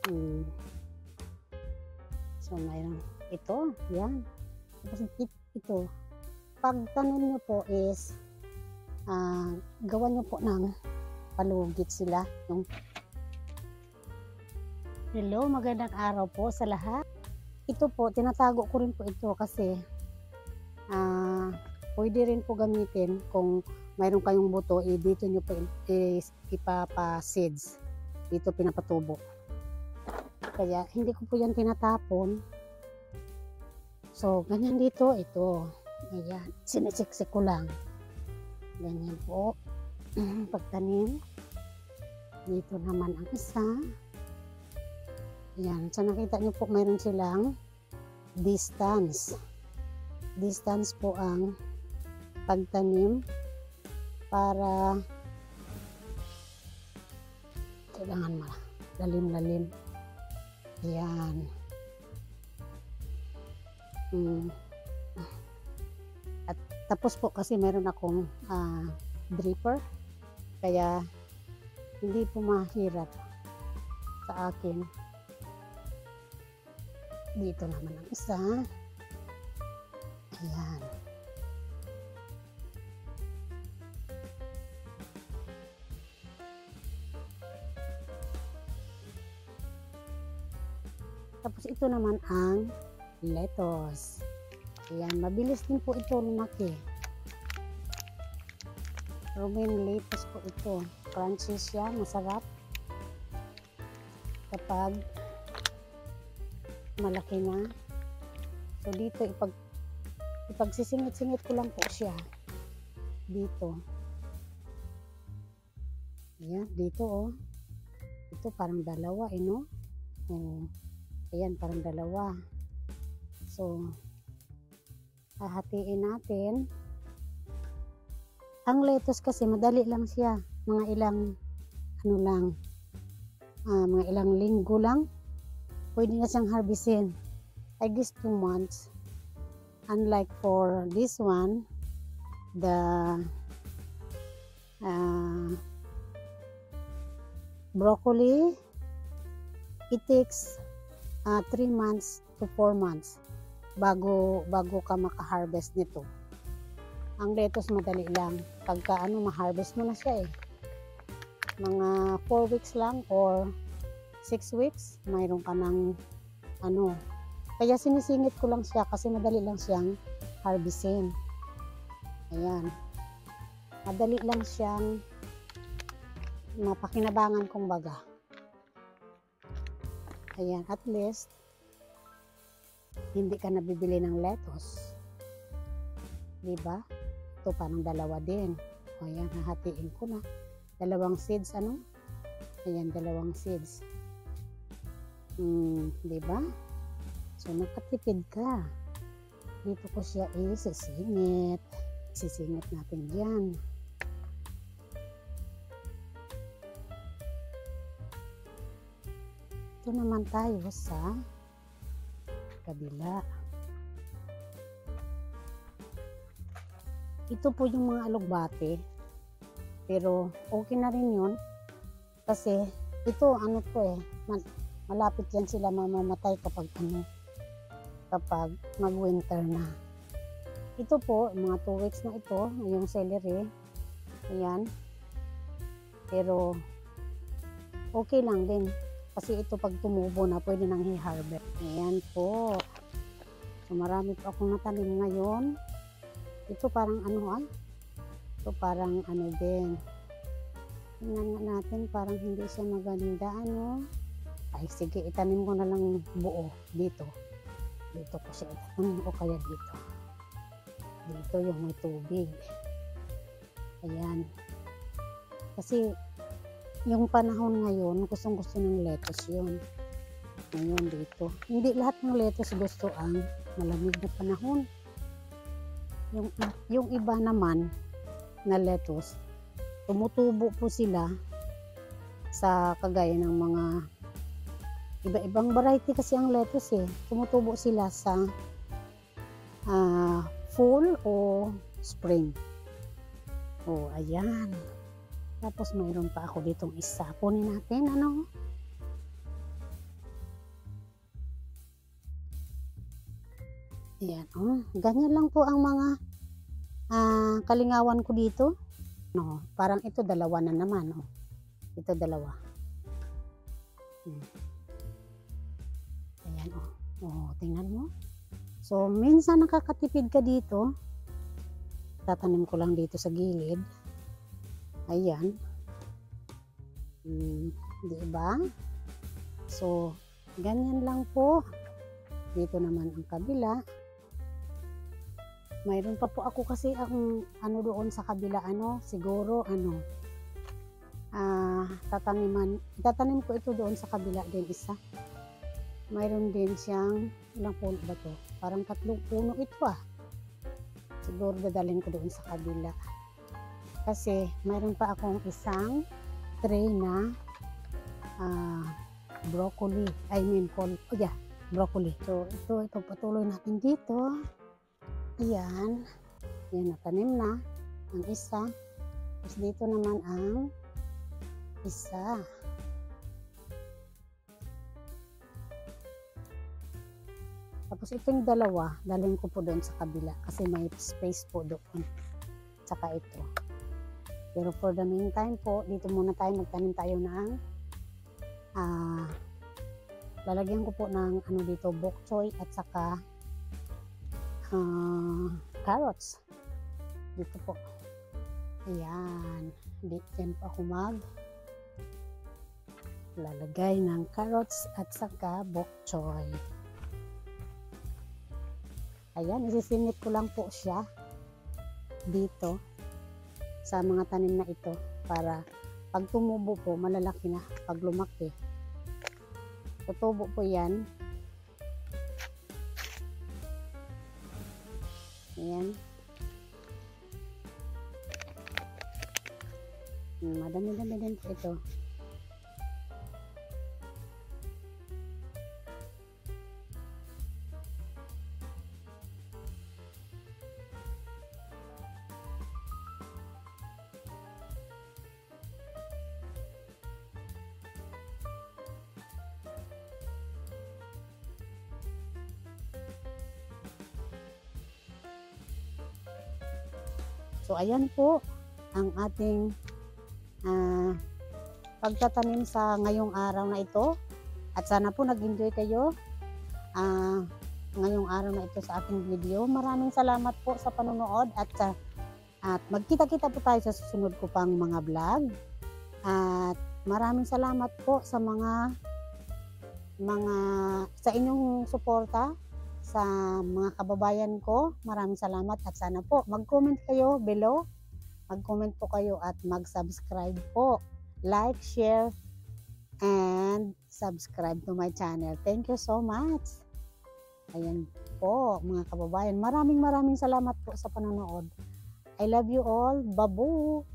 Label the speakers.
Speaker 1: Hmm. So, mayroon ito, yan. Tapos ito, pag tanim nyo po is, gawan nyo po ng palugit sila. Hello, magandang araw po sa lahat. Ito po, tinatago ko rin po ito kasi pwede rin po gamitin kung mayroon kayong buto, dito nyo po ipapa-seeds. Dito pinapatubo. Kaya hindi ko po yan tinatapon. So, ganyan dito, ito. Ayan, sinisiksik ko lang. Ganyan po. Pagtanim. Dito naman ang isa. Ayan, so nakita nyo po mayroon silang distance. Distance po ang pagtanim para kailangan lalim-lalim. Ayan. At tapos po kasi meron akong dripper, kaya hindi po mahirap sa akin. Dito naman ang isa. Ayan. Tapos ito naman ang lettuce. Ayan, mabilis din po ito lumaki. Romaine lettuce po ito. Crunchy siya, masarap. Kapag malaki na. So dito ipagsisingit-singit ko lang po siya. Dito. Ayan, dito oh. Ito parang dalawa no? Ayan, parang dalawa. So, hahatiin natin. Ang lettuce kasi madali lang siya. Mga ilang mga ilang linggo lang. Pwede na siyang harvestin. I guess 2 months. Unlike for this one, the broccoli, it takes 3 months to 4 months bago ka maka-harvest nito. Ang lettuce madali lang. Pagka ma-harvest mo na siya mga 4 weeks lang or 6 weeks, mayroon ka ng Kaya sinisingit ko lang siya kasi madali lang siyang harvestin. Ayan. Madali lang siyang mapakinabangan kung baga. Ayan, at least hindi ka nabibili ng lettuce. Diba? Ito parang dalawa din. O ayan, hahatiin ko na. 2 seeds, Ayan, 2 seeds. Diba? So, nakatipid ka. Dito ko siya isisingit. Isisingit natin dyan. Ito naman tayo sa kabila. Ito po yung mga alugbate. Pero okay na rin yun. Kasi ito malapit yan sila mamamatay kapag mag-winter na. Ito po, mga 2 weeks na ito, yung celery. Ayan. Pero okay lang din. Kasi ito pag tumubo na, pwede nang i-harvest. Ayan po. So, marami po akong natanim ngayon. Ito parang Ito parang din. Tingnan nga natin, parang hindi siya maganda, Ay, sige, itanim ko na lang buo dito. Dito ko siya itanim o kaya dito. Dito yung may tubig. Ayan. Kasi, yung panahon ngayon, gustong-gusto ng lettuce yun. Ngayon dito. Hindi lahat ng lettuce gusto ang malamig na panahon. Yung iba naman na lettuce, tumutubo po sila sa kagaya ng mga iba-ibang variety kasi ang lettuce Tumutubo sila sa fall o spring. O, ayan. Tapos mayroon pa ako ditong isa. Kunin natin, Ayan, ganyan lang po ang mga kalingawan ko dito. No, parang ito dalawa na naman. Ito dalawa. Ayan, tingnan mo. So, minsan nakakatipid ka dito. Tatanim ko lang dito sa gilid. Ayan. Diba? So, ganyan lang po. Dito naman ang kabila. Mayroon pa po ako kasi ang doon sa kabila, siguro tatanim ko ito doon sa kabila din isa. Mayroon din siyang, ilang puno ba to? Parang 3 puno ito Siguro dadalhin ko doon sa kabila. Kasi mayroon pa akong isang tray na broccoli. Broccoli. So ito patuloy natin dito. Ayan. Yan, natanim na ang isa. Tapos dito naman ang isa. Tapos itong dalawa, dalhin ko po doon sa kabila kasi may space po doon. Tsaka ito. Pero for the meantime po, dito muna tayo, magtanim tayo ng lalagyan ko po ng dito, bok choy at saka carrots. Dito po. Ayan. Diyan po ako lalagay ng carrots at saka bok choy. Ayan, isisinit ko lang po siya dito sa mga tanim na ito para pag tumubo po, malalaki na. Pag lumaki, tutubo po yan. Ayan. Madami-dami din po ito. So, ayan po ang ating pagtatanim sa ngayong araw na ito. At sana po nag-enjoy kayo ngayong araw na ito sa ating video. Maraming salamat po sa panonood at magkita-kita po tayo sa susunod ko pang mga vlog. At maraming salamat po sa sa inyong suporta sa mga kababayan ko. Maraming salamat at sana po mag-comment kayo below. Mag-comment po kayo at mag-subscribe po. Like, share, and subscribe to my channel. Thank you so much. Ayan po mga kababayan. Maraming salamat po sa panonood. I love you all. Babu!